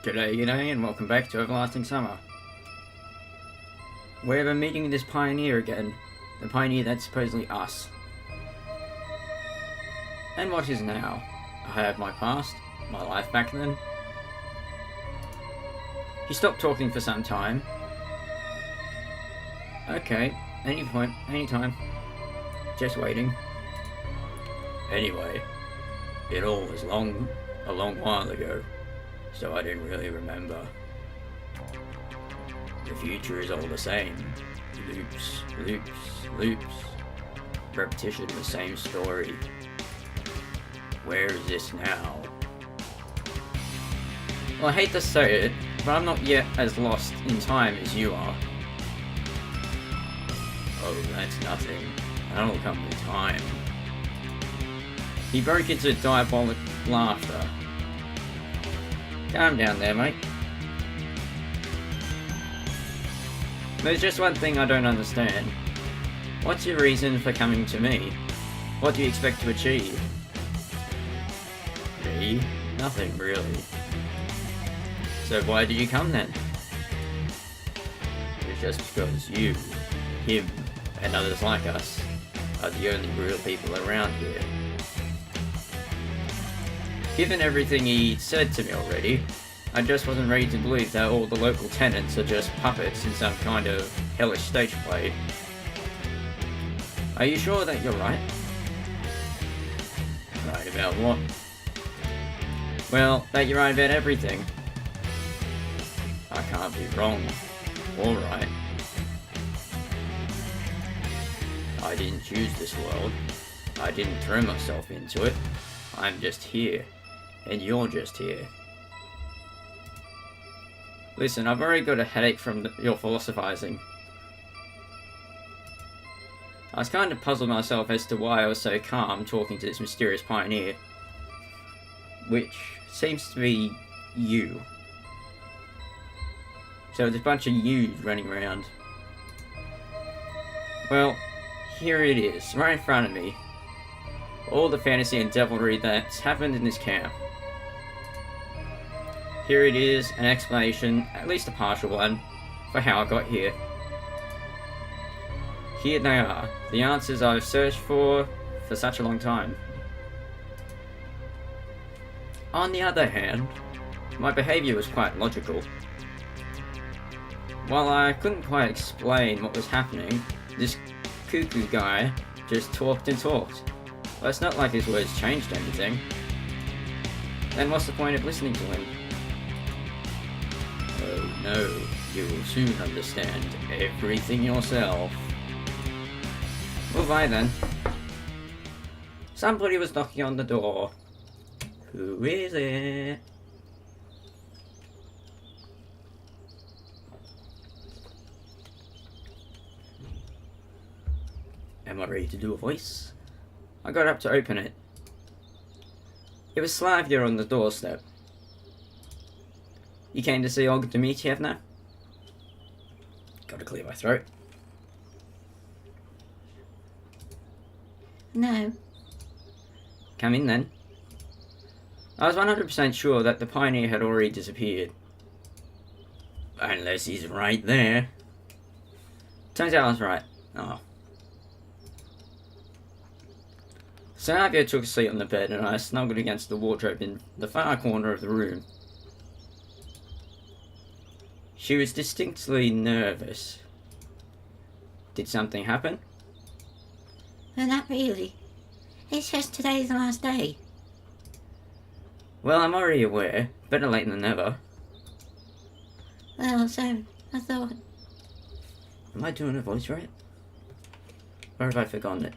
G'day, and welcome back to Everlasting Summer. We're meeting this pioneer again. The pioneer that's supposedly us. And what is now? I have my past, my life back then. He stopped talking for some time. Okay, any point, anytime. Just waiting. Anyway, it all was a long while ago, so I didn't really remember. The future is all the same. Loops, loops, loops. Repetition of the same story. Where is this now? Well, I hate to say it, but I'm not yet as lost in time as you are. Oh, that's nothing. That'll come with time. He broke into diabolic laughter. Calm down there, mate. There's just one thing I don't understand. What's your reason for coming to me? What do you expect to achieve? Me? Nothing, really. So why did you come then? It's just because you, him, and others like us are the only real people around here. Given everything he said to me already, I just wasn't ready to believe that all the local tenants are just puppets in some kind of hellish stage play. Are you sure that you're right? Right about what? Well, that you're right about everything. I can't be wrong or right. I didn't choose this world. I didn't throw myself into it. I'm just here. And you're just here. Listen, I've already got a headache from your philosophizing. I was kind of puzzled myself as to why I was so calm talking to this mysterious pioneer. Which seems to be you. So there's a bunch of yous running around. Well, here it is, right in front of me. All the fantasy and devilry that's happened in this camp. Here it is, an explanation, at least a partial one, for how I got here. Here they are, the answers I've searched for such a long time. On the other hand, my behaviour was quite logical. While I couldn't quite explain what was happening, this cuckoo guy just talked and talked. Well, it's not like his words changed anything. Then what's the point of listening to him? Oh no, you will soon understand everything yourself. Well, bye then. Somebody was knocking on the door. Who is it? Am I ready to do a voice? I got up to open it. It was Slavia on the doorstep. You came to see Olga Dmitrievna? Gotta clear my throat. No. Come in then. I was 100% sure that the pioneer had already disappeared. Unless he's right there. Turns out I was right. Oh. Slavia took a seat on the bed and I snuggled against the wardrobe in the far corner of the room. She was distinctly nervous. Did something happen? Well, not really. It's just today's the last day. Well, I'm already aware. Better late than never. Well, so I thought... Am I doing a voice right? Or have I forgotten it?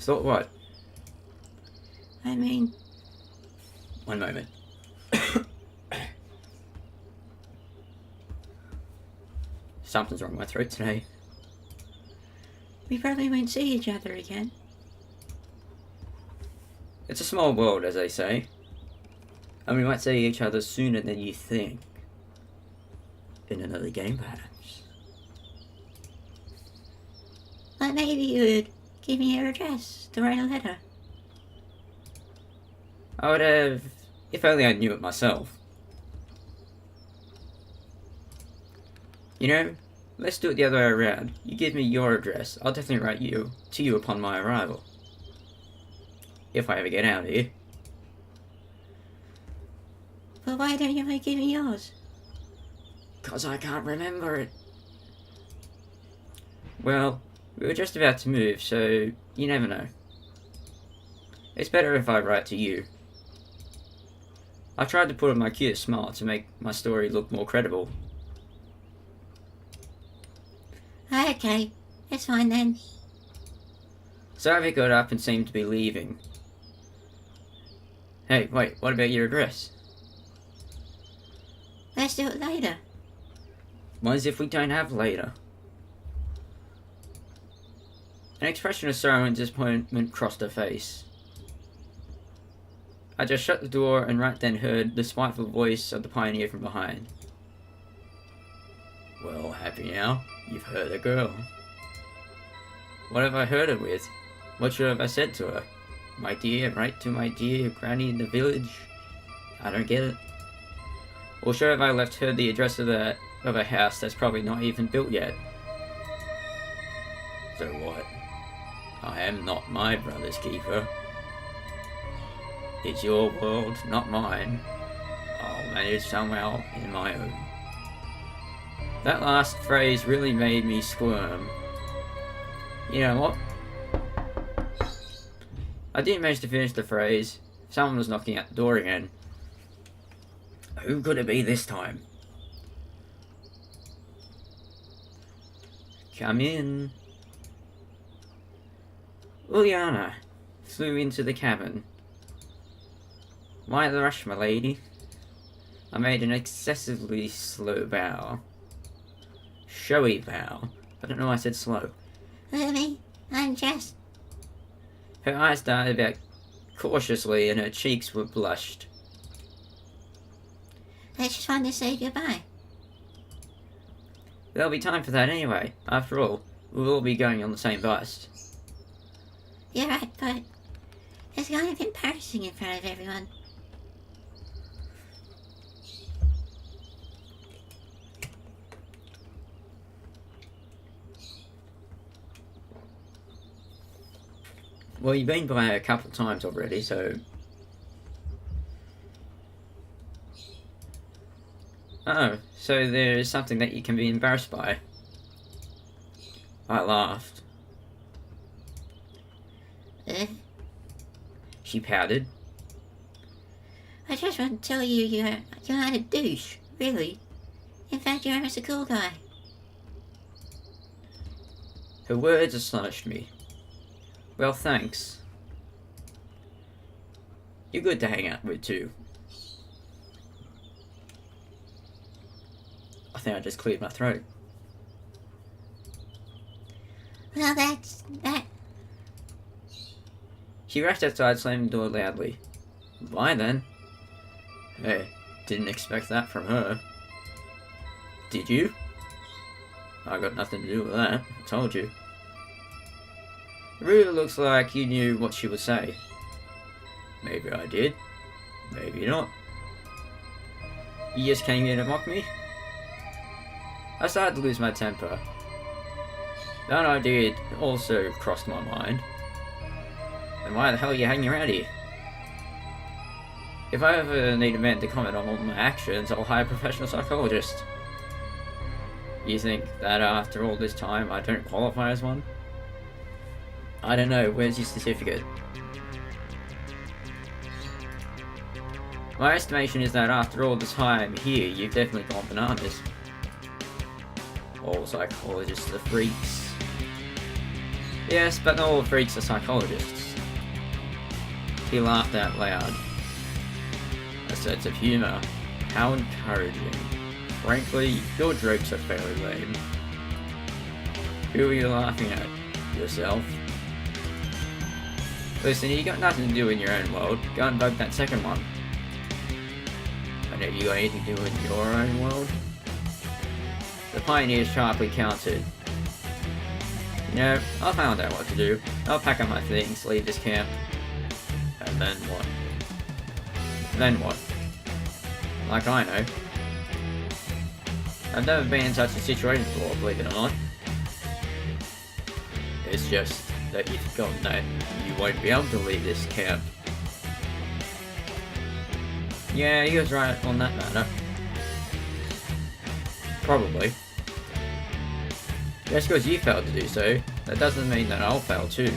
Thought what? I mean... One moment. Something's wrong with my throat today. We probably won't see each other again. It's a small world, as they say. And we might see each other sooner than you think. In another game, perhaps. But maybe you would give me your address to write a letter. I would have, if only I knew it myself. You know, let's do it the other way around. You give me your address, I'll definitely write to you upon my arrival. If I ever get out of here. But why don't you give me yours? 'Cause I can't remember it. Well, we were just about to move, so you never know. It's better if I write to you. I tried to put on my cute smile to make my story look more credible. Okay, it's fine then. Sarvi got up and seemed to be leaving. Hey, wait, what about your address? Let's do it later. What as if we don't have later? An expression of sorrow and disappointment crossed her face. I just shut the door and right then heard the spiteful voice of the pioneer from behind. Well, happy now? You've hurt a girl. What have I hurt her with? What should have I said to her? My dear, right to my dear granny in the village? I don't get it. Or should have I left her the address of a house that's probably not even built yet? So what? I am not my brother's keeper. It's your world, not mine. I'll manage somehow in my own. That last phrase really made me squirm. You know what? I didn't manage to finish the phrase. Someone was knocking at the door again. Who could it be this time? Come in. Uliana flew into the cabin. Why the rush, my lady? I made an excessively slow bow. Showy bow. I don't know why I said slow. Lily, I'm just... Her eyes darted back cautiously and her cheeks were blushed. I just wanted to say goodbye. There'll be time for that anyway. After all, we'll all be going on the same bus. You're right, but it's kind of embarrassing in front of everyone. Well, you've been by a couple times already, so... Oh, so there is something that you can be embarrassed by. I laughed. She pouted. I just want to tell you you're not a douche, really. In fact, you're almost a cool guy. Her words astonished me. Well, thanks. You're good to hang out with, too. I think I just cleared my throat. Well, that. She rushed outside, slamming the door loudly. Bye, then. Hey, didn't expect that from her. Did you? I got nothing to do with that, I told you. It really looks like you knew what she would say. Maybe I did. Maybe not. You just came here to mock me? I started to lose my temper. That idea also crossed my mind. Then why the hell are you hanging around here? If I ever need a man to comment on all my actions, I'll hire a professional psychologist. You think that after all this time I don't qualify as one? I don't know, where's your certificate? My estimation is that after all this time here, you've definitely gone bananas. All psychologists are freaks. Yes, but not all freaks are psychologists. He laughed out loud. A sense of humour. How encouraging. Frankly, your jokes are fairly lame. Who are you laughing at? Yourself? Listen, you got nothing to do in your own world. Go and bug that second one. And have you got anything to do in your own world? The pioneer sharply countered. No, I'll find out what to do. I'll pack up my things, leave this camp. And then what? Then what? Like I know. I've never been in such a situation before, believe it or not. It's just that you've forgotten that you won't be able to leave this camp. Yeah, he was right on that matter. Probably. Just because you failed to do so, that doesn't mean that I'll fail too.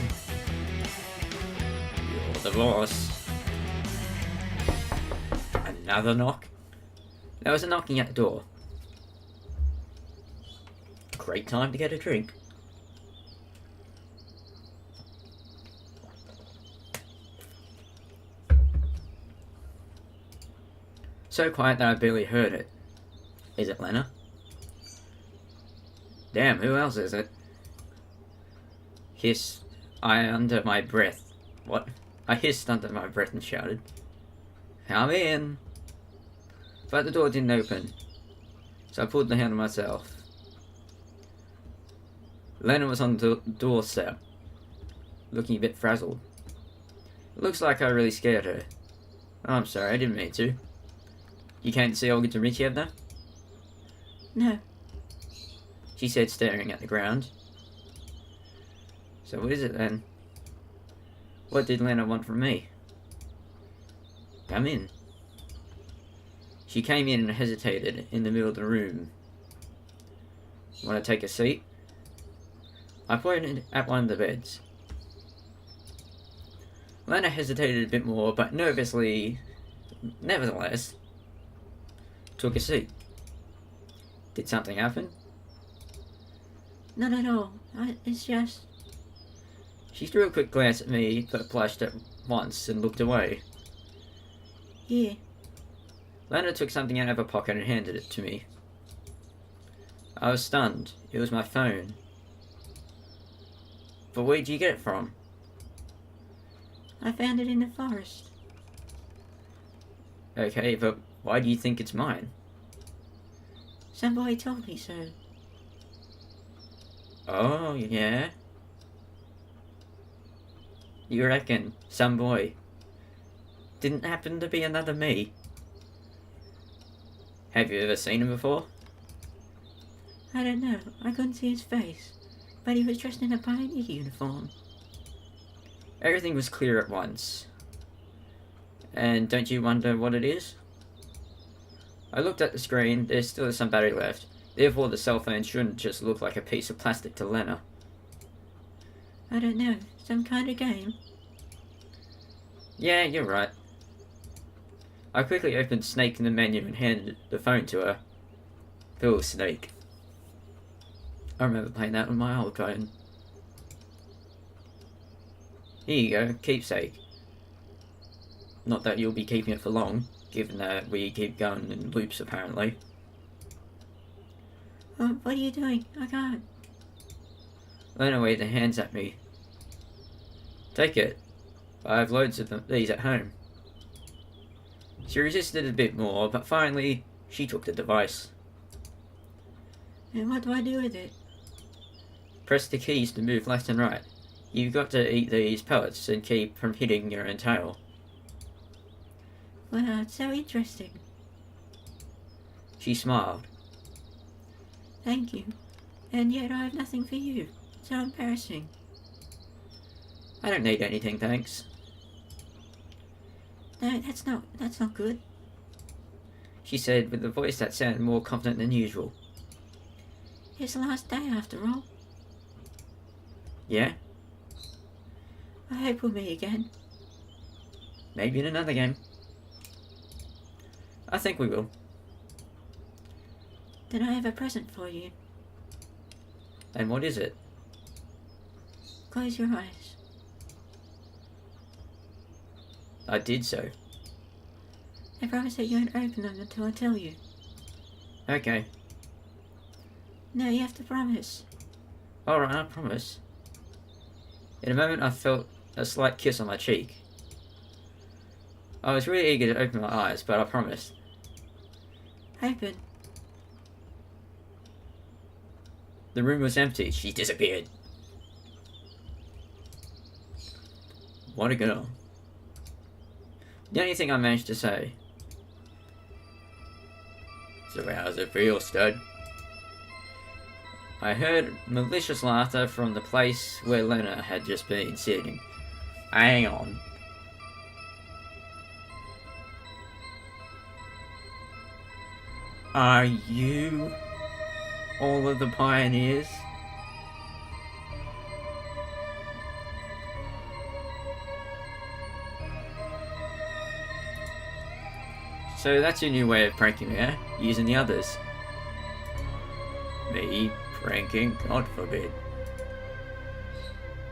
You're the boss. Another knock? There was a knocking at the door. Great time to get a drink. So quiet that I barely heard it. Is it Lena? Damn, who else is it? Hissed I under my breath. What? I hissed under my breath and shouted, "Come in!" But the door didn't open, so I pulled the handle myself. Lena was on the doorstep, looking a bit frazzled. It looks like I really scared her. Oh, I'm sorry, I didn't mean to. You can't see Olga Dmitrievna? No. She said, staring at the ground. So what is it then? What did Lena want from me? Come in. She came in and hesitated in the middle of the room. Want to take a seat? I pointed at one of the beds. Lena hesitated a bit more, but nervously, nevertheless, took a seat. Did something happen? Not at all. It's just... She threw a quick glance at me, but blushed at once and looked away. Here. Lena took something out of her pocket and handed it to me. I was stunned. It was my phone. But where did you get it from? I found it in the forest. Okay, but why do you think it's mine? Somebody told me so. Oh, yeah? You reckon some boy didn't happen to be another me? Have you ever seen him before? I don't know. I couldn't see his face. But he was dressed in a pioneer uniform. Everything was clear at once. And don't you wonder what it is? I looked at the screen. There's still some battery left. Therefore, the cell phone shouldn't just look like a piece of plastic to Lena. I don't know. Some kind of game. Yeah, you're right. I quickly opened Snake in the menu and handed the phone to her. Bill Snake. I remember playing that on my old phone. Here you go, keepsake. Not that you'll be keeping it for long, given that we keep going in loops apparently. What are you doing? I can't. Lena waved her hands at me. Take it. I have loads of these at home. She resisted a bit more, but finally, she took the device. And what do I do with it? Press the keys to move left and right. You've got to eat these pellets and keep from hitting your own tail. Wow, it's so interesting. She smiled. Thank you. And yet I have nothing for you. So embarrassing. I don't need anything, thanks. No, that's not good. She said with a voice that sounded more confident than usual. It's the last day after all. Yeah? I hope we'll meet again. Maybe in another game. I think we will. Then I have a present for you. And what is it? Close your eyes. I did so. I promise that you won't open them until I tell you. Okay. No, you have to promise. Alright, I promise. In a moment I felt a slight kiss on my cheek. I was really eager to open my eyes, but I promised. Open. The room was empty. She disappeared. What a girl. The only thing I managed to say. So how's it feel, stud? I heard malicious laughter from the place where Lena had just been sitting. Hang on. Are you all of the pioneers? So that's your new way of pranking me, eh? Using the others. Me pranking? God forbid.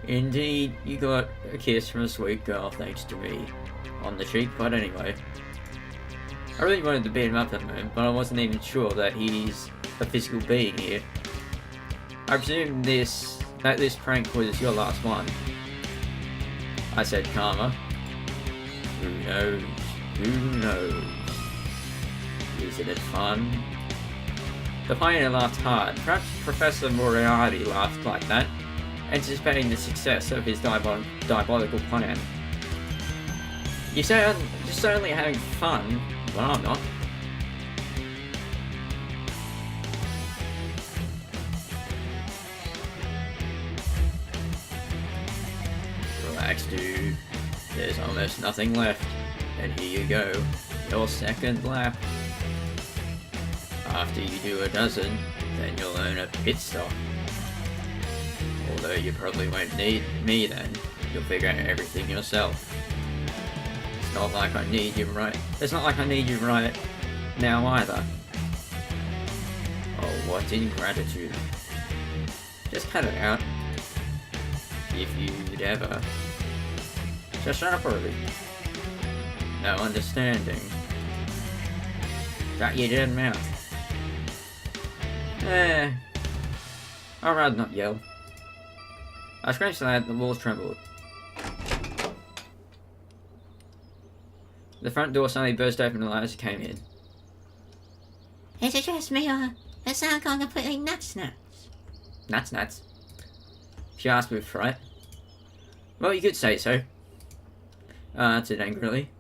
Indeed, you got a kiss from a sweet girl thanks to me. On the cheek, but anyway. I really wanted to beat him up at the moment, but I wasn't even sure that he's a physical being here. I presume that this prank was your last one. I said calmer. Who knows? Who knows? Isn't it fun? The pioneer laughed hard. Perhaps Professor Moriarty laughed like that, anticipating the success of his diabolical plan. You're certainly having fun, but I'm not. Relax, dude. There's almost nothing left. And here you go. Your second lap. After you do a dozen, then you'll earn a pit stop. Although you probably won't need me then. You'll figure out everything yourself. It's not like I need you right now either. Oh, what ingratitude. Just cut it out. If you'd ever. Just shut up already. No understanding. Shut your dead mouth. I'd rather not yell. I scratched that, the walls trembled. The front door suddenly burst open and Eliza came in. Is it just me or has sound gone completely nuts? Nuts? She asked with fright. Well, you could say so. I answered angrily.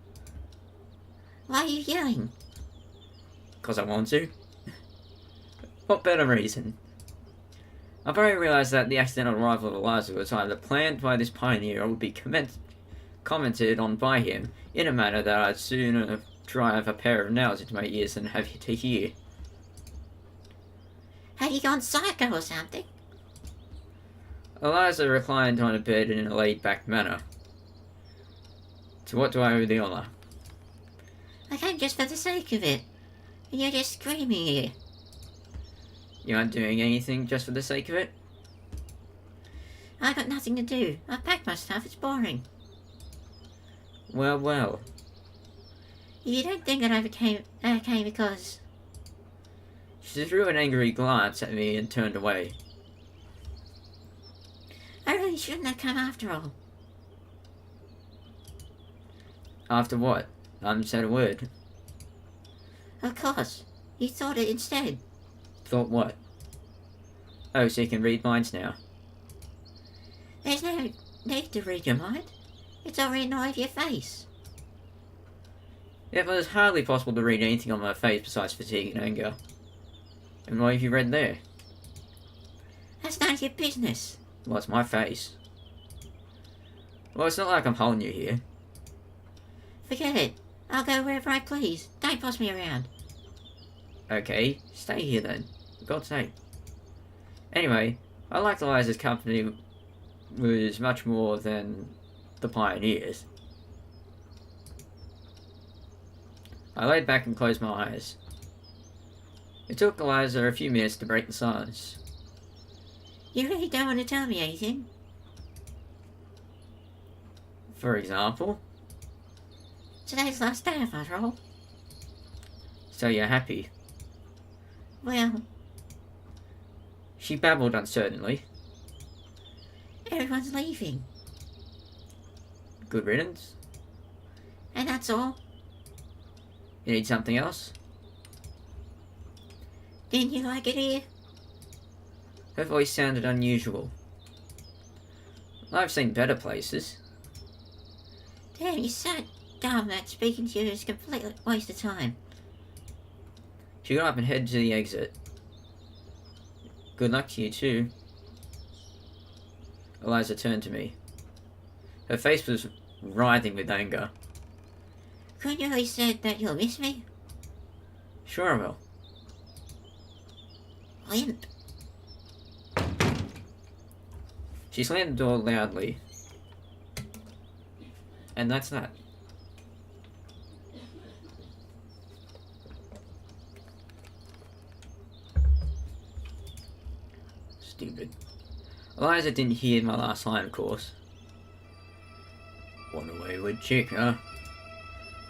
Why are you yelling? 'Cause I want to. What better reason? I've already realised that the accidental arrival of Eliza was either planned by this pioneer or would be commented on by him in a manner that I'd sooner drive a pair of nails into my ears than have to hear. Have you gone psycho or something? Eliza reclined on a bed in a laid-back manner. To what do I owe the honour? I came just for the sake of it. And you're just screaming here. You aren't doing anything just for the sake of it? I've got nothing to do. I've packed my stuff. It's boring. Well. You don't think that I came because... She threw an angry glance at me and turned away. I really shouldn't have come after all. After what? I haven't said a word. Of course. You thought it instead. Thought what? Oh, so you can read minds now. There's no need to read your mind. It's all written all over your face. Yeah, but it's hardly possible to read anything on my face besides fatigue and anger. And what have you read there? That's none of your business. Well, it's my face. Well, it's not like I'm holding you here. Forget it. I'll go wherever I please. Don't boss me around. Okay, stay here then. For God's sake. Anyway, I liked Eliza's company was much more than the pioneers. I laid back and closed my eyes. It took Eliza a few minutes to break the silence. You really don't want to tell me anything? For example? Today's the last day of our roll. So you're happy? Well, She babbled uncertainly. everyone's leaving. Good riddance? And that's all. You need something else? Didn't you like it here? Her voice sounded unusual. I've seen better places. Damn, you're so dumb that speaking to you is a complete waste of time. She got up and headed to the exit. Good luck to you too. Eliza turned to me. Her face was writhing with anger. Couldn't you at least said that you'll miss me? Sure I will. Limp. She slammed the door loudly. And that's that. Stupid. Eliza didn't hear my last line, of course. What a wayward chick, huh?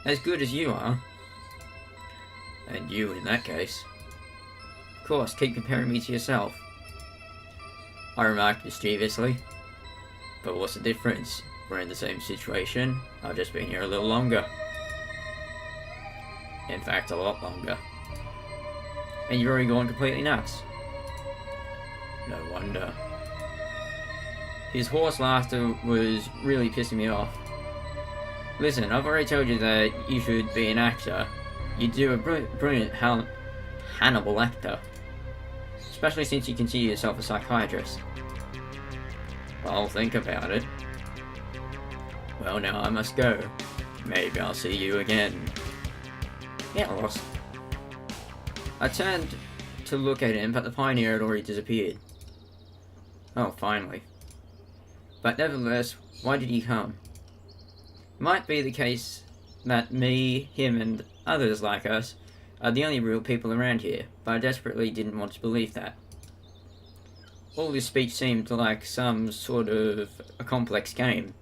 As good as you are. And you in that case. Of course, keep comparing me to yourself. I remarked mischievously. But what's the difference? We're in the same situation. I've just been here a little longer. In fact, a lot longer. And you're already gone completely nuts. No wonder. His hoarse laughter was really pissing me off. Listen, I've already told you that you should be an actor. You do a brilliant Hannibal actor. Especially since you consider yourself a psychiatrist. I'll think about it. Well, now I must go. Maybe I'll see you again. Get lost. I turned to look at him, but the pioneer had already disappeared. Oh, finally. But nevertheless, why did he come? It might be the case that me, him, and others like us are the only real people around here, but I desperately didn't want to believe that. All this speech seemed like some sort of a complex game.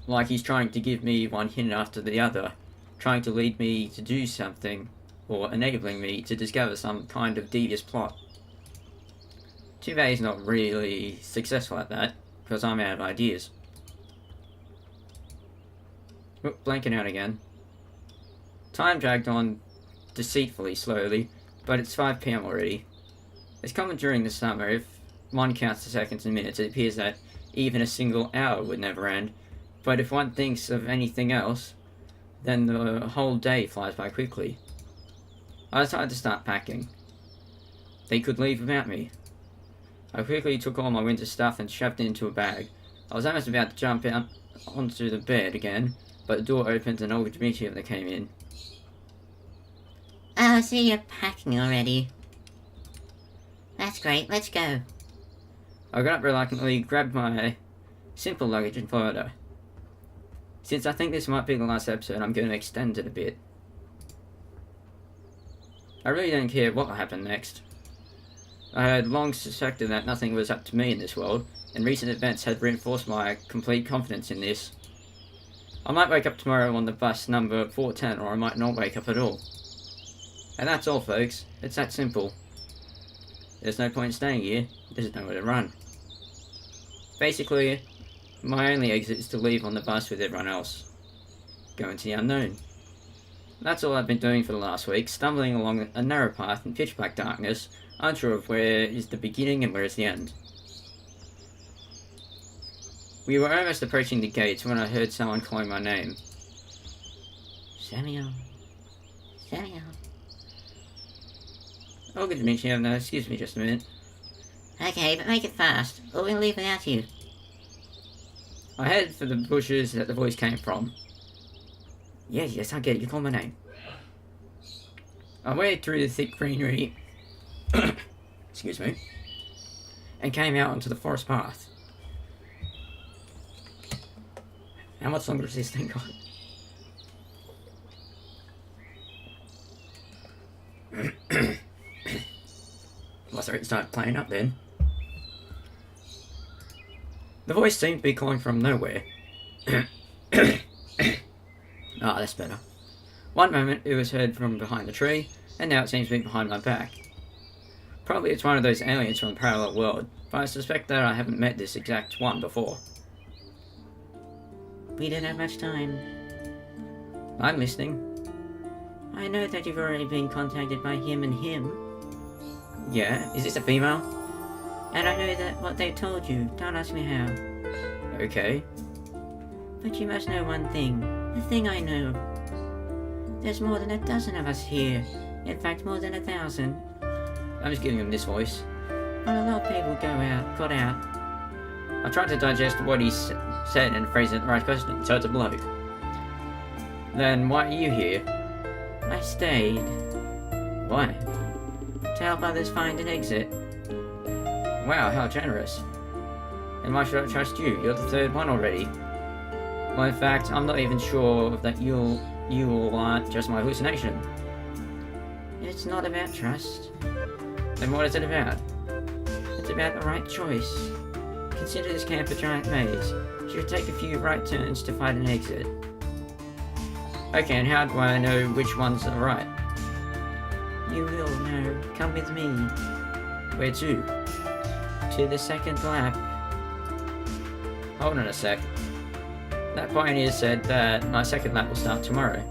Like he's trying to give me one hint after the other, trying to lead me to do something, or enabling me to discover some kind of devious plot. Too bad he's not really successful at that, because I'm out of ideas. Oop, blanking out again. Time dragged on deceitfully slowly, but it's 5 PM already. It's common during the summer. If one counts the seconds and minutes, it appears that even a single hour would never end. But if one thinks of anything else, then the whole day flies by quickly. I decided to start packing. They could leave without me. I quickly took all my winter stuff and shoved it into a bag. I was almost about to jump out onto the bed again, but the door opened and Olga Dmitrievna came in. Oh, so you're packing already. That's great, let's go. I got up reluctantly, grabbed my simple luggage and followed her. Since I think this might be the last episode, I'm going to extend it a bit. I really don't care what will happen next. I had long suspected that nothing was up to me in this world, and recent events had reinforced my complete confidence in this. I might wake up tomorrow on the bus number 410, or I might not wake up at all. And that's all, folks. It's that simple. There's no point in staying here. There's nowhere to run. Basically, my only exit is to leave on the bus with everyone else. Go into the unknown. That's all I've been doing for the last week, stumbling along a narrow path in pitch black darkness, unsure of where is the beginning and where is the end. We were almost approaching the gates when I heard someone calling my name. Samuel. Samuel. Oh, good to meet you. No, excuse me just a minute. Okay, but make it fast, or we'll leave without you. I headed for the bushes that the voice came from. Yes, I get it. You called my name. I waded through the thick greenery, excuse me, and came out onto the forest path. How much longer is this thing on? Well, sorry, it started playing up then. The voice seemed to be calling from nowhere. Ah, that's better. One moment it was heard from behind the tree, and now it seems to be behind my back. Probably it's one of those aliens from the parallel world, but I suspect that I haven't met this exact one before. We don't have much time. I'm listening. I know that you've already been contacted by him and him. Yeah, is this a female? And I know that what they told you. Don't ask me how. Okay. But you must know one thing. The thing I know. There's more than a dozen of us here. In fact, more than 1,000. I'm just giving him this voice. But a lot of people got out. I tried to digest what he said and phrase it the right question, so it's a blow. Then why are you here? I stayed. Why? To help others find an exit. Wow, how generous. And why should I trust you? You're the third one already. Well, in fact, I'm not even sure that you all aren't just my hallucination. It's not about trust. Then what is it about? It's about the right choice. Consider this camp a giant maze. Should take a few right turns to find an exit. Okay, and how do I know which ones are right? You will know. Come with me. Where to? To the second lap. Hold on a sec. That pioneer said that my second lap will start tomorrow.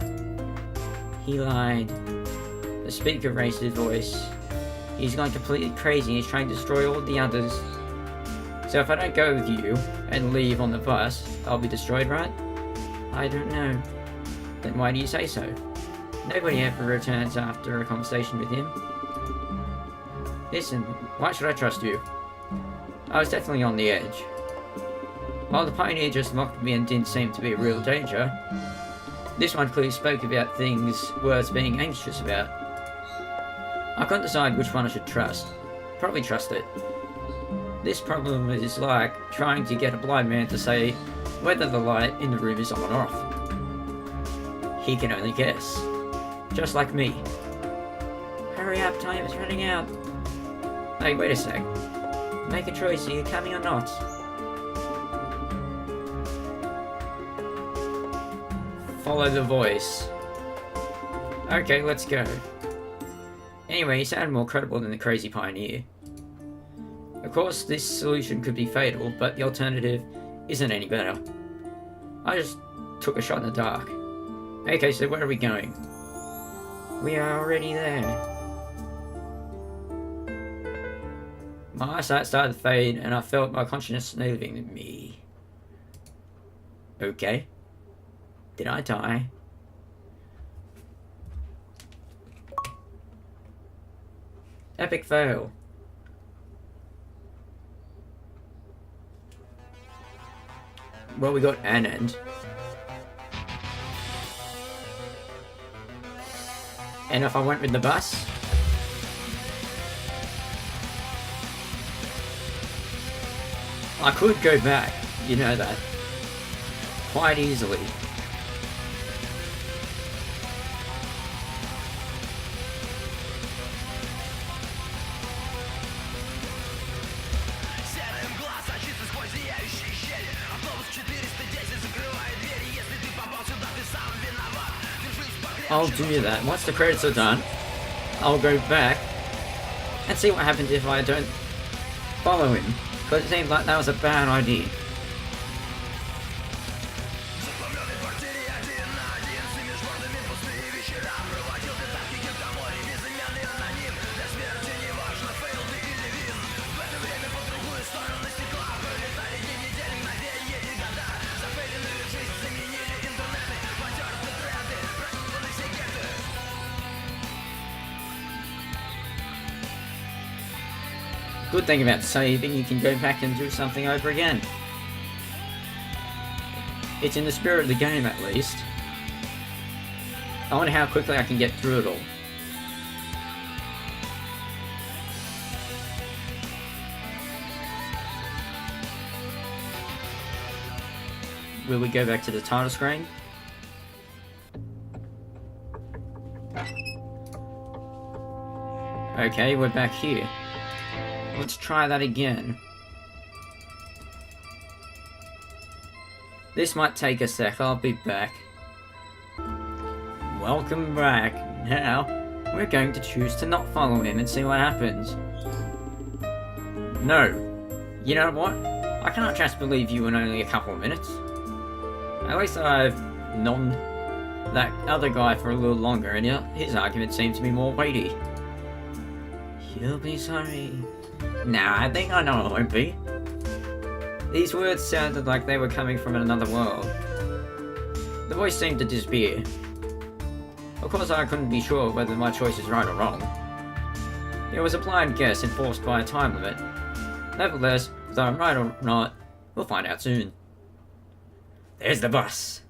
He lied. The speaker raised his voice. He's gone completely crazy. He's trying to destroy all the others. So if I don't go with you and leave on the bus, I'll be destroyed, right? I don't know. Then why do you say so? Nobody ever returns after a conversation with him. Listen, why should I trust you? I was definitely on the edge. While the pioneer just mocked me and didn't seem to be a real danger, this one clearly spoke about things worth being anxious about. I couldn't decide which one I should trust. Probably trust it. This problem is like trying to get a blind man to say whether the light in the room is on or off. He can only guess. Just like me. Hurry up, time is running out. Hey, wait a sec. Make a choice, are you coming or not? Follow the voice. Okay, let's go. Anyway, he sounded more credible than the crazy pioneer. Of course, this solution could be fatal, but the alternative isn't any better. I just took a shot in the dark. Okay, so where are we going? We are already there. My eyesight started to fade, and I felt my consciousness leaving me. Okay. Did I die? Epic fail. Well, we got an end. And if I went with the bus? I could go back, you know that. Quite easily. I'll do that. Once the credits are done, I'll go back and see what happens if I don't follow him. Because it seems like that was a bad idea. Good thing about saving, you can go back and do something over again. It's in the spirit of the game, at least. I wonder how quickly I can get through it all. Will we go back to the title screen? Okay, we're back here. Let's try that again. This might take a sec, I'll be back. Welcome back. Now, we're going to choose to not follow him and see what happens. No. You know what? I can't just believe you in only a couple of minutes. At least I've known that other guy for a little longer, and his argument seems to be more weighty. You'll be sorry. Nah, I think I know it won't be. These words sounded like they were coming from another world. The voice seemed to disappear. Of course, I couldn't be sure whether my choice is right or wrong. It was a blind guess enforced by a time limit. Nevertheless, whether I'm right or not, we'll find out soon. There's the bus.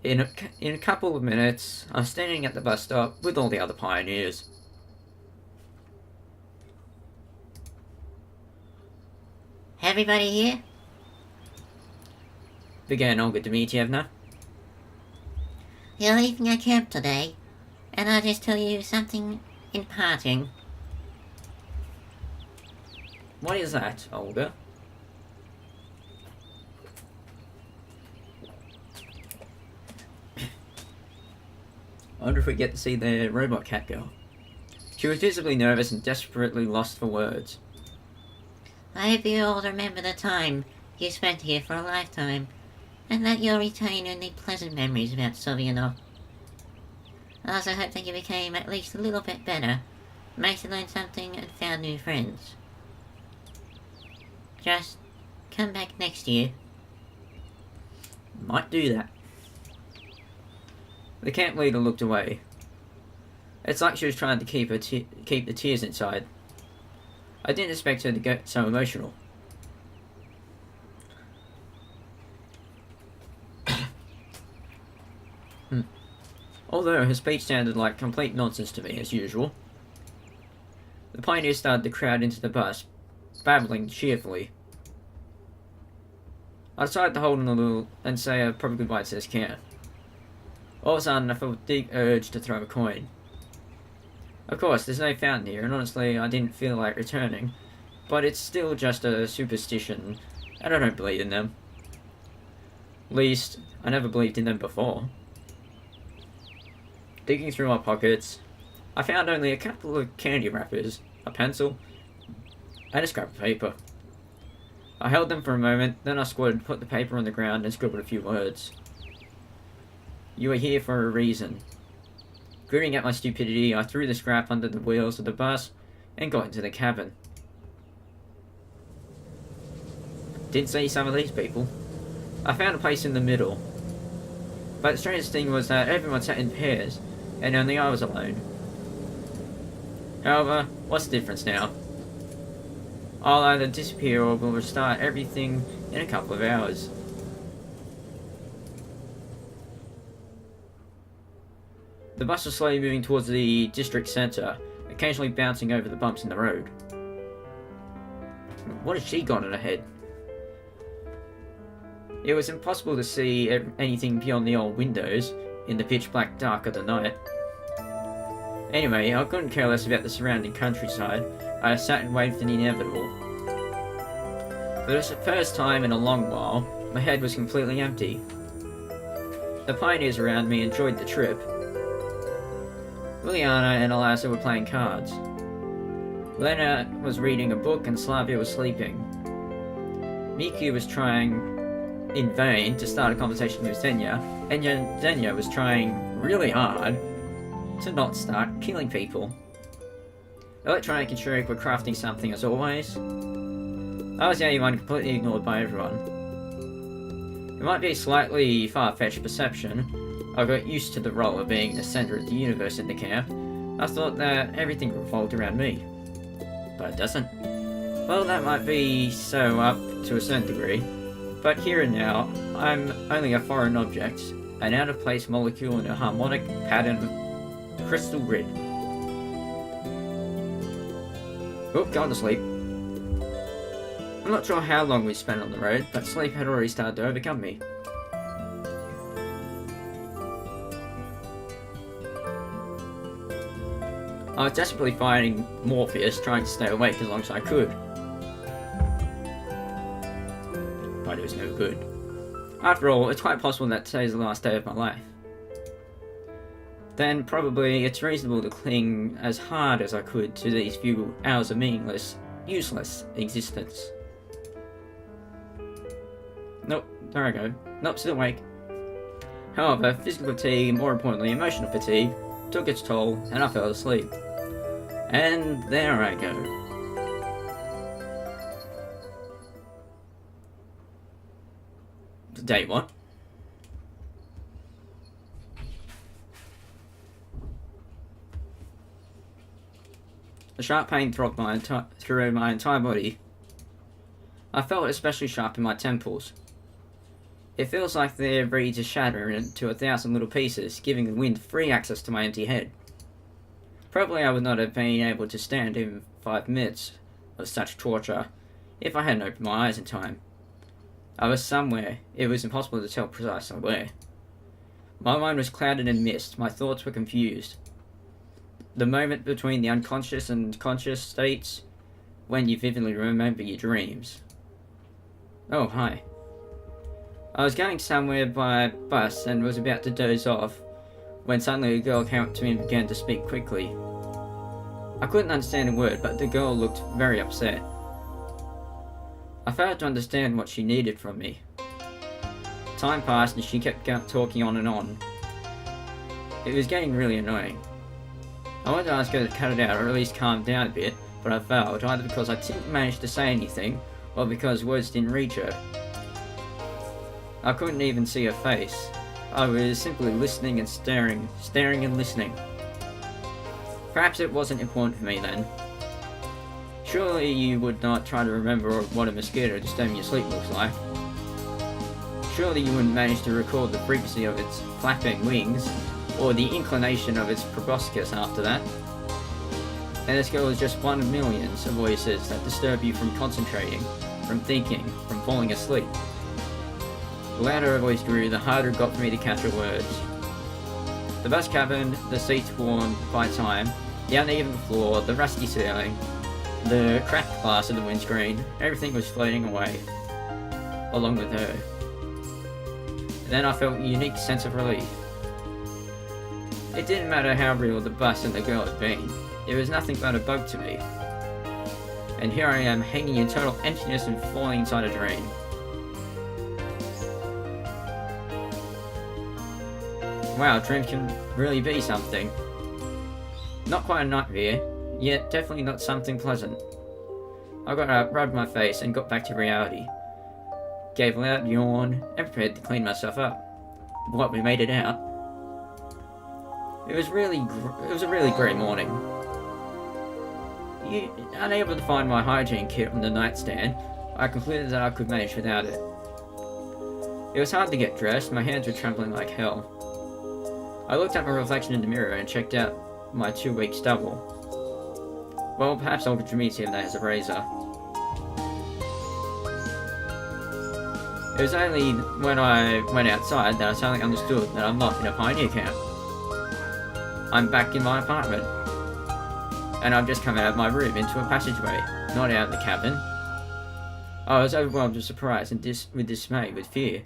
In a couple of minutes, I'm standing at the bus stop with all the other pioneers. Everybody here? Began Olga Dmitrievna. You're leaving our camp today, and I'll just tell you something in parting. What is that, Olga? I wonder if we get to see the robot cat girl. She was visibly nervous and desperately lost for words. I hope you all remember the time you spent here for a lifetime, and that you'll retain only pleasant memories about Sovianov. I also hope that you became at least a little bit better, managed to learn something and found new friends. Just come back next year. Might do that. The camp leader looked away. It's like she was trying to keep the tears inside. I didn't expect her to get so emotional. Although her speech sounded like complete nonsense to me, as usual. The pioneers started to crowd into the bus, babbling cheerfully. I decided to hold on a little and say a proper goodbye to this camp. All of a sudden, I felt a deep urge to throw a coin. Of course, there's no fountain here, and honestly, I didn't feel like returning, but it's still just a superstition, and I don't believe in them. At least, I never believed in them before. Digging through my pockets, I found only a couple of candy wrappers, a pencil, and a scrap of paper. I held them for a moment, then I squatted, put the paper on the ground, and scribbled a few words. You are here for a reason. Grinning at my stupidity, I threw the scrap under the wheels of the bus and got into the cabin. Didn't see some of these people. I found a place in the middle. But the strangest thing was that everyone sat in pairs, and only I was alone. However, what's the difference now? I'll either disappear or we'll restart everything in a couple of hours. The bus was slowly moving towards the district centre, occasionally bouncing over the bumps in the road. What has she got in her head? It was impossible to see anything beyond the old windows in the pitch black dark of the night. Anyway, I couldn't care less about the surrounding countryside. I sat and waited for the inevitable. For the first time in a long while, my head was completely empty. The pioneers around me enjoyed the trip. Liliana and Elasa were playing cards. Lena was reading a book and Slavia was sleeping. Miku was trying, in vain, to start a conversation with Zenya, and Zenya was trying really hard to not start killing people. Electronic and Shurik were crafting something as always. I was the only one completely ignored by everyone. It might be a slightly far-fetched perception. I got used to the role of being the centre of the universe in the camp. I thought that everything revolved around me. But it doesn't. Well, that might be so up to a certain degree. But here and now, I'm only a foreign object, an out-of-place molecule in a harmonic pattern of crystal grid. Oh, gone to sleep. I'm not sure how long we spent on the road, but sleep had already started to overcome me. I was desperately fighting Morpheus, trying to stay awake as long as I could. But it was no good. After all, it's quite possible that today's the last day of my life. Then probably it's reasonable to cling as hard as I could to these few hours of meaningless, useless existence. Nope, there I go. Nope, still awake. However, physical fatigue, and more importantly emotional fatigue, took its toll and I fell asleep. And there I go. Day what? A sharp pain throbbed through my entire body. I felt it especially sharp in my temples. It feels like they're ready to shatter into 1,000 little pieces, giving the wind free access to my empty head. Probably I would not have been able to stand even 5 minutes of such torture if I hadn't opened my eyes in time. I was somewhere. It was impossible to tell precisely where. My mind was clouded in mist. My thoughts were confused. The moment between the unconscious and conscious states when you vividly remember your dreams. Oh, hi. I was going somewhere by bus and was about to doze off when suddenly a girl came up to me and began to speak quickly. I couldn't understand a word, but the girl looked very upset. I failed to understand what she needed from me. Time passed and she kept talking on and on. It was getting really annoying. I wanted to ask her to cut it out or at least calm down a bit, but I failed, either because I didn't manage to say anything or because words didn't reach her. I couldn't even see her face. I was simply listening and staring and listening. Perhaps it wasn't important for me then. Surely you would not try to remember what a mosquito disturbing your sleep looks like. Surely you wouldn't manage to record the frequency of its flapping wings, or the inclination of its proboscis after that. And this girl is just one of millions of voices that disturb you from concentrating, from thinking, from falling asleep. The louder her voice grew, the harder it got for me to catch her words. The bus cabin, the seats worn by time, the uneven floor, the rusty ceiling, the cracked glass of the windscreen, everything was floating away, along with her. Then I felt a unique sense of relief. It didn't matter how real the bus and the girl had been. It was nothing but a bug to me. And here I am, hanging in total emptiness and falling inside a dream. Wow, dreams can really be something. Not quite a nightmare, yet definitely not something pleasant. I got up, rubbed my face, and got back to reality. Gave a loud yawn, and prepared to clean myself up. What, we made it out? It was a really great morning. Unable to find my hygiene kit on the nightstand, I concluded that I could manage without it. It was hard to get dressed, my hands were trembling like hell. I looked at my reflection in the mirror and checked out my 2-week stubble. Well, perhaps I'll contribute to him that has a razor. It was only when I went outside that I suddenly understood that I'm not in a pioneer camp. I'm back in my apartment. And I've just come out of my room into a passageway, not out of the cabin. I was overwhelmed with surprise and with dismay, with fear,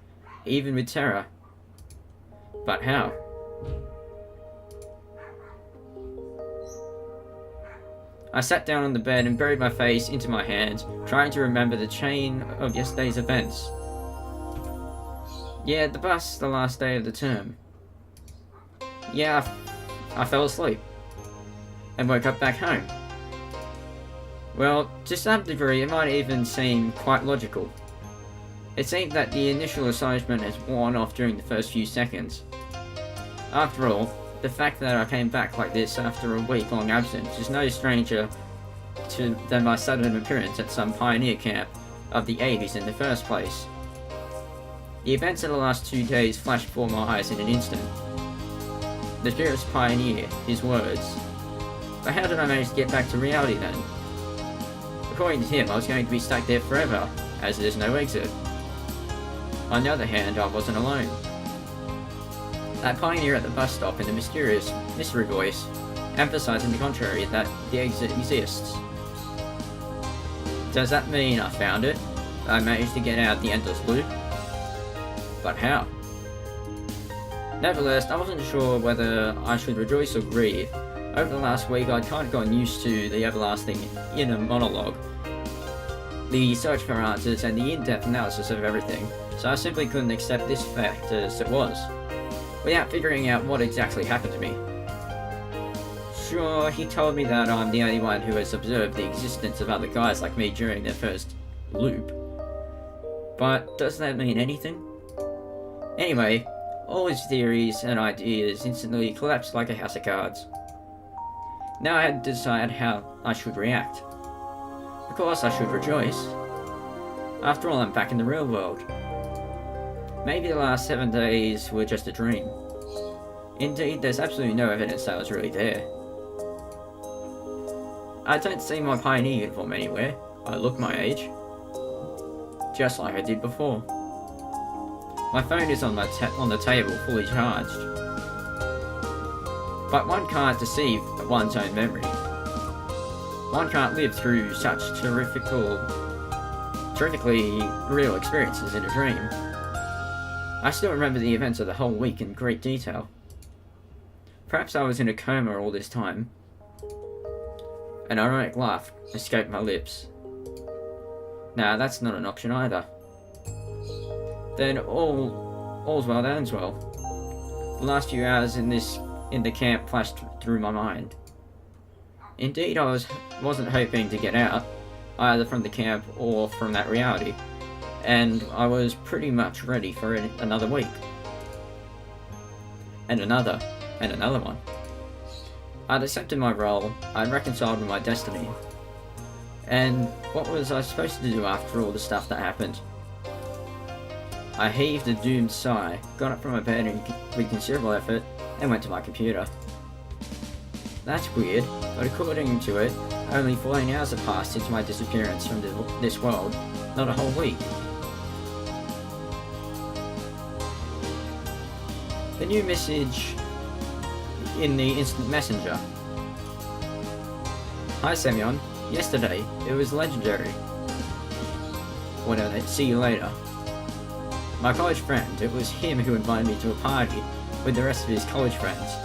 even with terror. But how? I sat down on the bed and buried my face into my hands, trying to remember the chain of yesterday's events. Yeah, the bus, the last day of the term. Yeah, I fell asleep. And woke up back home. Well, to some degree, it might even seem quite logical. It seemed that the initial astonishment has worn off during the first few seconds. After all, the fact that I came back like this after a week-long absence is no stranger than my sudden appearance at some pioneer camp of the 80s in the first place. The events of the last 2 days flashed before my eyes in an instant. The fearless pioneer, his words. But how did I manage to get back to reality then? According to him, I was going to be stuck there forever, as there's no exit. On the other hand, I wasn't alone. That pioneer at the bus stop and the mysterious mystery voice, emphasizing the contrary, that the exit exists. Does that mean I found it? I managed to get out the endless loop? But how? Nevertheless, I wasn't sure whether I should rejoice or grieve. Over the last week, I'd kind of gotten used to the everlasting inner monologue, the search for answers, and the in-depth analysis of everything, so I simply couldn't accept this fact as it was, without figuring out what exactly happened to me. Sure, he told me that I'm the only one who has observed the existence of other guys like me during their first loop. But does that mean anything? Anyway, all his theories and ideas instantly collapsed like a house of cards. Now I had to decide how I should react. Of course I should rejoice. After all, I'm back in the real world. Maybe the last 7 days were just a dream. Indeed, there's absolutely no evidence that I was really there. I don't see my pioneer uniform anywhere. I look my age. Just like I did before. My phone is on the table, fully charged. But one can't deceive one's own memory. One can't live through such terrifically real experiences in a dream. I still remember the events of the whole week in great detail. Perhaps I was in a coma all this time. An ironic laugh escaped my lips. Nah, that's not an option either. Then all's well that ends well. The last few hours in the camp flashed through my mind. Indeed, I wasn't hoping to get out, either from the camp or from that reality, and I was pretty much ready for another week. And another one. I'd accepted my role, I'd reconciled with my destiny. And what was I supposed to do after all the stuff that happened? I heaved a doomed sigh, got up from my bed with considerable effort, and went to my computer. That's weird, but according to it, only 14 hours have passed since my disappearance from this world, not a whole week. The new message in the instant messenger. Hi Semyon, yesterday it was legendary. Whatever, see you later. My college friend, it was him who invited me to a party with the rest of his college friends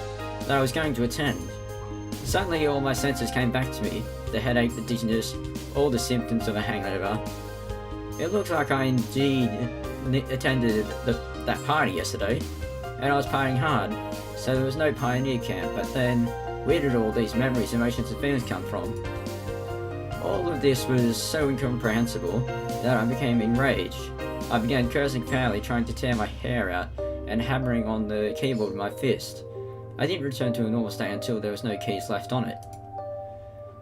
that I was going to attend. Suddenly all my senses came back to me, the headache, the dizziness, all the symptoms of a hangover. It looks like I indeed attended that party yesterday, and I was partying hard, so there was no pioneer camp, but then where did all these memories, emotions and feelings come from? All of this was so incomprehensible that I became enraged. I began cursing foully, trying to tear my hair out, and hammering on the keyboard with my fist. I didn't return to a normal state until there was no keys left on it.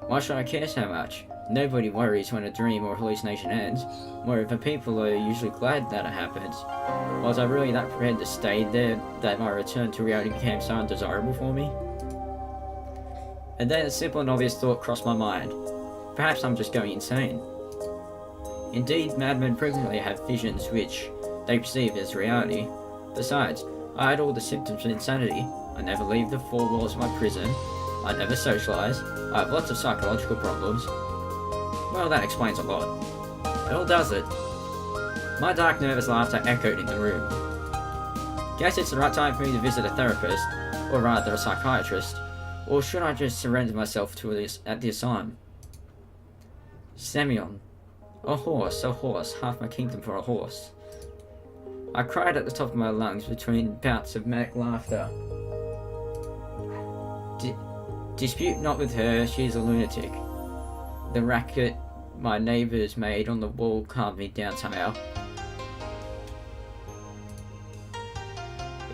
Why should I care so much? Nobody worries when a dream or hallucination ends. Moreover, people are usually glad that it happens. Was I really that prepared to stay there that my return to reality became so undesirable for me? And then a simple and obvious thought crossed my mind. Perhaps I'm just going insane. Indeed, madmen frequently have visions which they perceive as reality. Besides, I had all the symptoms of insanity. I never leave the four walls of my prison. I never socialise. I have lots of psychological problems. Well, that explains a lot. It all does it. My dark, nervous laughter echoed in the room. Guess it's the right time for me to visit a therapist, or rather a psychiatrist, or should I just surrender myself to this at the asylum? Semyon. A horse, half my kingdom for a horse. I cried at the top of my lungs between bouts of manic laughter. Dispute not with her, she is a lunatic. The racket my neighbours made on the wall calmed me down somehow.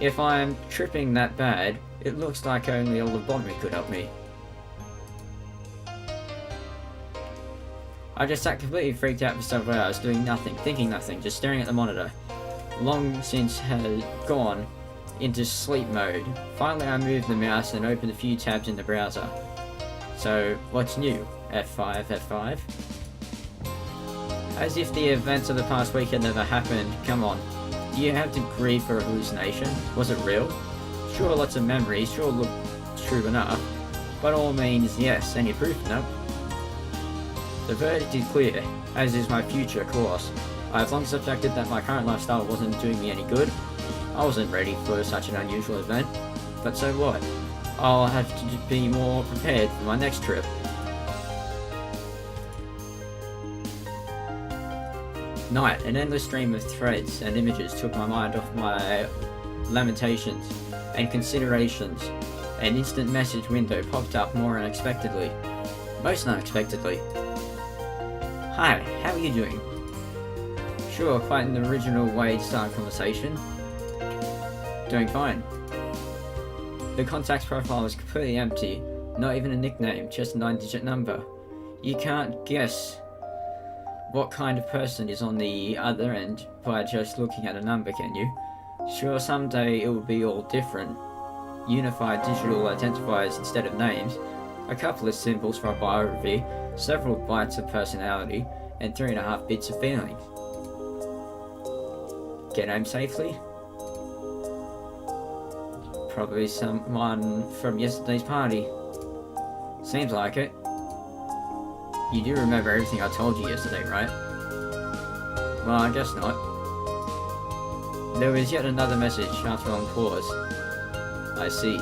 If I'm tripping that bad, it looks like only a lobotomy could help me. I just sat completely freaked out for several hours, doing nothing, thinking nothing, just staring at the monitor. Long since had gone into sleep mode. Finally I moved the mouse and opened a few tabs in the browser. So, what's new? F5, F5? As if the events of the past week had never happened. Come on. Do you have to grieve for a hallucination? Was it real? Sure, lots of memories, sure look true enough. But all means yes, any proof? Nope. The verdict is clear, as is my future course. I have long suspected that my current lifestyle wasn't doing me any good. I wasn't ready for such an unusual event. But so what? I'll have to be more prepared for my next trip. Night, an endless stream of threads and images took my mind off my lamentations and considerations. An instant message window popped up more unexpectedly. Most unexpectedly. Hi, how are you doing? Sure, quite an original way to start a conversation. Doing fine. The contact's profile was completely empty. Not even a nickname, just a 9-digit number. You can't guess what kind of person is on the other end by just looking at a number, can you? Sure, someday it will be all different. Unified digital identifiers instead of names, a couple of symbols for a biography, several bytes of personality, and 3.5 bits of feelings. Get home safely? Probably someone from yesterday's party. Seems like it. You do remember everything I told you yesterday, right? Well, I guess not. There was yet another message after a long pause. I see.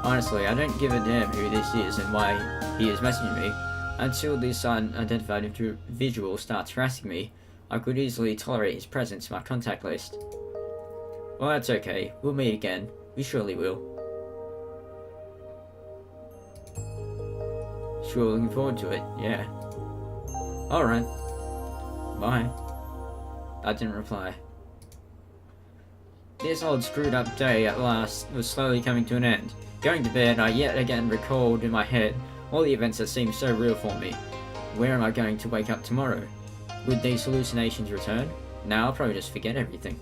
Honestly, I don't give a damn who this is and why he is messaging me. Until this unidentified individual starts harassing me, I could easily tolerate his presence in my contact list. Well, that's okay. We'll meet again. We surely will. Sure, looking forward to it, yeah. Alright. Bye. I didn't reply. This old screwed up day at last was slowly coming to an end. Going to bed, I yet again recalled in my head all the events that seemed so real for me. Where am I going to wake up tomorrow? Would these hallucinations return? Now I'll probably just forget everything.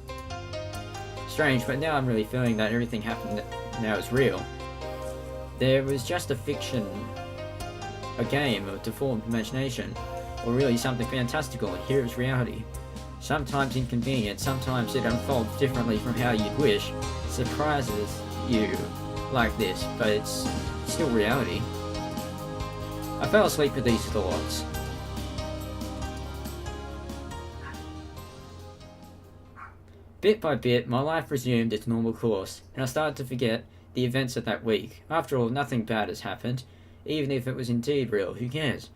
Strange, but now I'm really feeling that everything happened now is real. There was just a fiction, a game of deformed imagination, or really something fantastical, and here is reality. Sometimes inconvenient, sometimes it unfolds differently from how you'd wish. It surprises you like this, but it's still reality. I fell asleep with these thoughts. Bit by bit, my life resumed its normal course, and I started to forget the events of that week. After all, nothing bad has happened. Even if it was indeed real, who cares?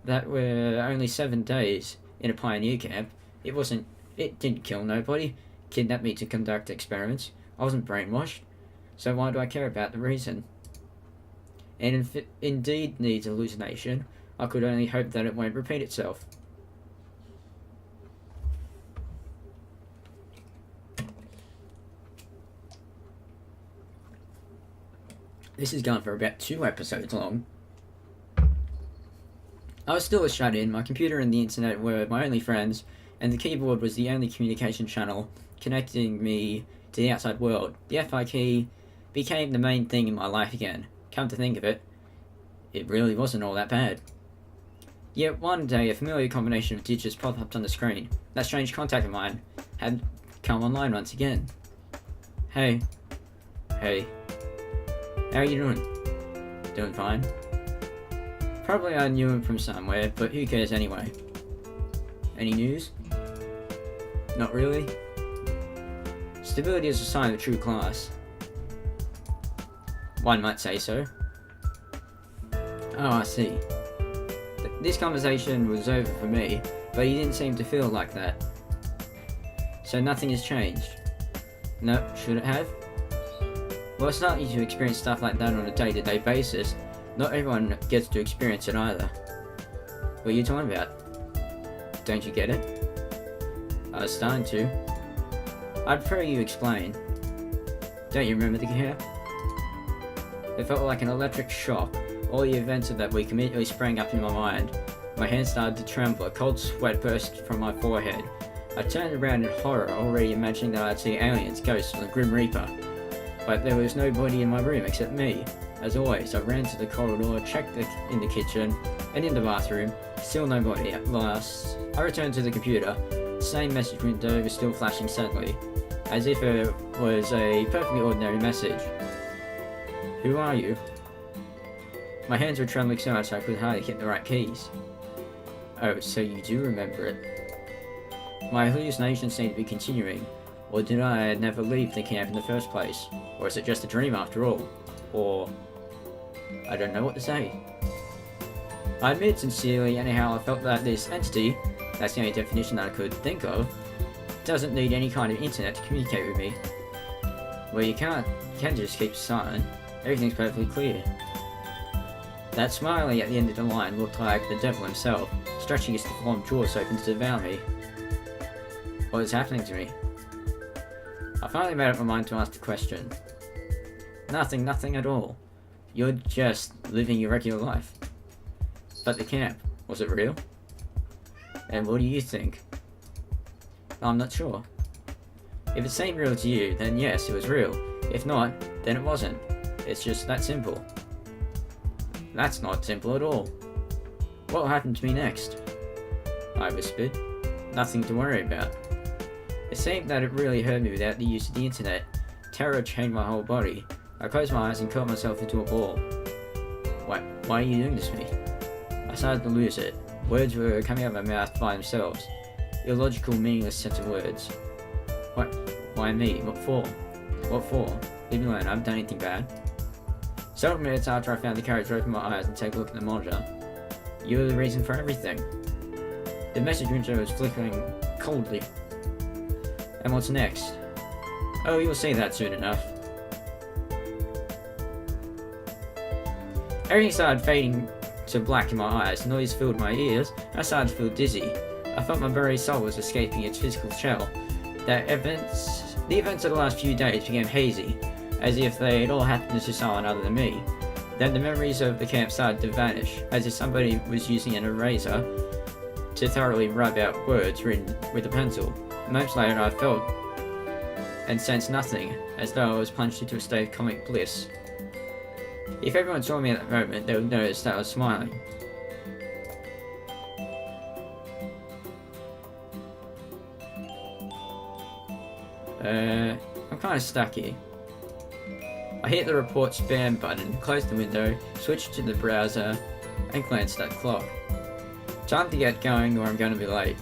That were only 7 days in a pioneer camp. It didn't kill nobody, kidnap me to conduct experiments. I wasn't brainwashed, so why do I care about the reason? And if it indeed needs hallucination, I could only hope that it won't repeat itself. This is going for about 2 episodes long. I was still a shut-in. My computer and the internet were my only friends, and the keyboard was the only communication channel connecting me to the outside world. The Fi key became the main thing in my life again. Come to think of it, it really wasn't all that bad. Yet one day, a familiar combination of digits popped up on the screen. That strange contact of mine had come online once again. Hey. Hey. How are you doing? Doing fine? Probably I knew him from somewhere, but who cares anyway? Any news? Not really? Stability is a sign of true class. One might say so. Oh, I see. This conversation was over for me, but he didn't seem to feel like that. So nothing has changed. No, should it have? Well, it's not easy to experience stuff like that on a day-to-day basis. Not everyone gets to experience it either. What are you talking about? Don't you get it? I was starting to. I'd prefer you explain. Don't you remember the camp? It felt like an electric shock. All the events of that week immediately sprang up in my mind. My hands started to tremble, a cold sweat burst from my forehead. I turned around in horror, already imagining that I'd see aliens, ghosts, or the Grim Reaper. But there was nobody in my room except me. As always, I ran to the corridor, checked in the kitchen, and in the bathroom. Still nobody. At last, I returned to the computer. The same message window was still flashing suddenly, as if it was a perfectly ordinary message. Who are you? My hands were trembling so much I could hardly hit the right keys. Oh, so you do remember it. My hallucinations seem to be continuing. Or did I never leave the camp in the first place? Or is it just a dream after all? Or... I don't know what to say. I admit sincerely anyhow I felt that this entity, that's the only definition that I could think of, doesn't need any kind of internet to communicate with me. Well, you can't just keep silent. Everything's perfectly clear. That smiley at the end of the line looked like the devil himself, stretching his deformed jaws open to devour me. What is happening to me? I finally made up my mind to ask the question. Nothing at all. You're just living your regular life. But the camp, was it real? And what do you think? I'm not sure. If it seemed real to you, then yes, it was real. If not, then it wasn't. It's just that simple. That's not simple at all. What will happen to me next? I whispered. Nothing to worry about. It seemed that it really hurt me without the use of the internet. Terror changed my whole body. I closed my eyes and curled myself into a ball. Why are you doing this to me? I started to lose it. Words were coming out of my mouth by themselves. Illogical, meaningless sets of words. Why me? What for? What for? Leave me alone, I haven't done anything bad. Several minutes after I found the courage to open my eyes and take a look at the monitor, you were the reason for everything. The message window was flickering coldly. And what's next? Oh, you'll see that soon enough. Everything started fading to black in my eyes, noise filled my ears, and I started to feel dizzy. I felt my very soul was escaping its physical shell. The events of the last few days became hazy, as if they had all happened to someone other than me. Then the memories of the camp started to vanish, as if somebody was using an eraser to thoroughly rub out words written with a pencil. Moments later I felt and sensed nothing, as though I was plunged into a state of comic bliss. If everyone saw me at that moment, they would notice that I was smiling. I'm kinda stuck here. I hit the report spam button, closed the window, switched to the browser, and glanced at the clock. Time to get going or I'm gonna be late.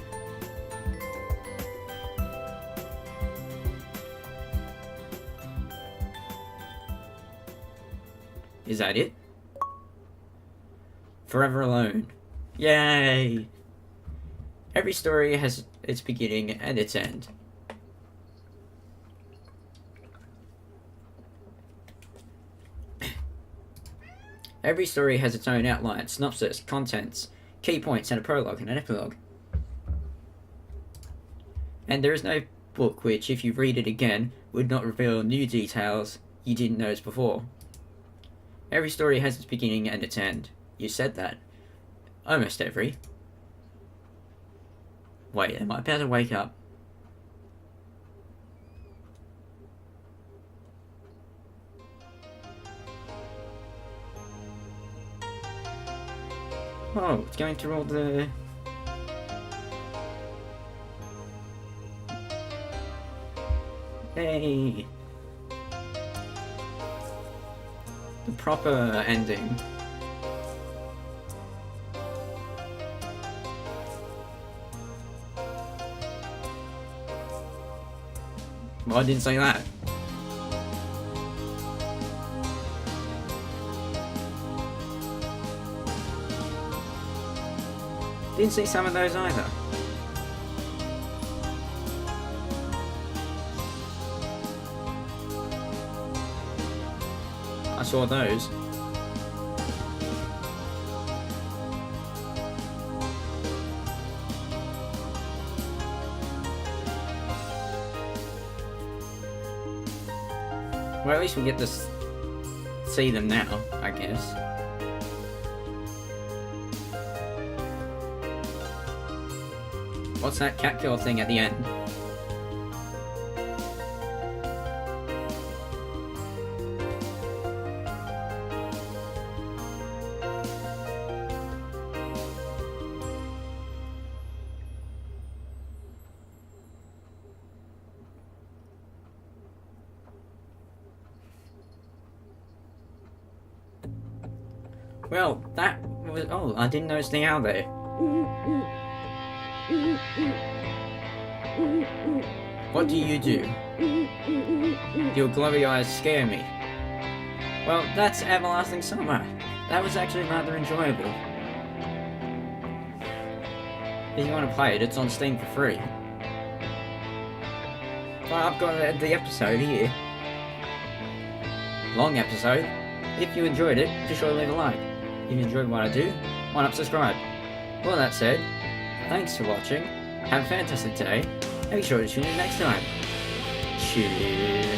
Is that it? Forever alone. Yay! Every story has its beginning and its end. Every story has its own outline, synopsis, contents, key points, and a prologue and an epilogue. And there is no book which, if you read it again, would not reveal new details you didn't notice before. Every story has its beginning and its end. You said that. Almost every. Wait, am I about to wake up? Oh, it's going through all the... Hey! The proper ending. Well, I didn't say that. Didn't see some of those either. I saw those. Well, at least we get to see them now, I guess. What's that cat kill thing at the end? Well, that was... Oh, I didn't notice the owl there. What do? Your glowy eyes scare me. Well, that's Everlasting Summer. That was actually rather enjoyable. If you want to play it, it's on Steam for free. Well, I've got the episode here. Long episode. If you enjoyed it, be sure to leave a like. If you enjoyed what I do, why not subscribe? Well, that said, thanks for watching, have a fantastic day, and be sure to tune in next time. Cheers.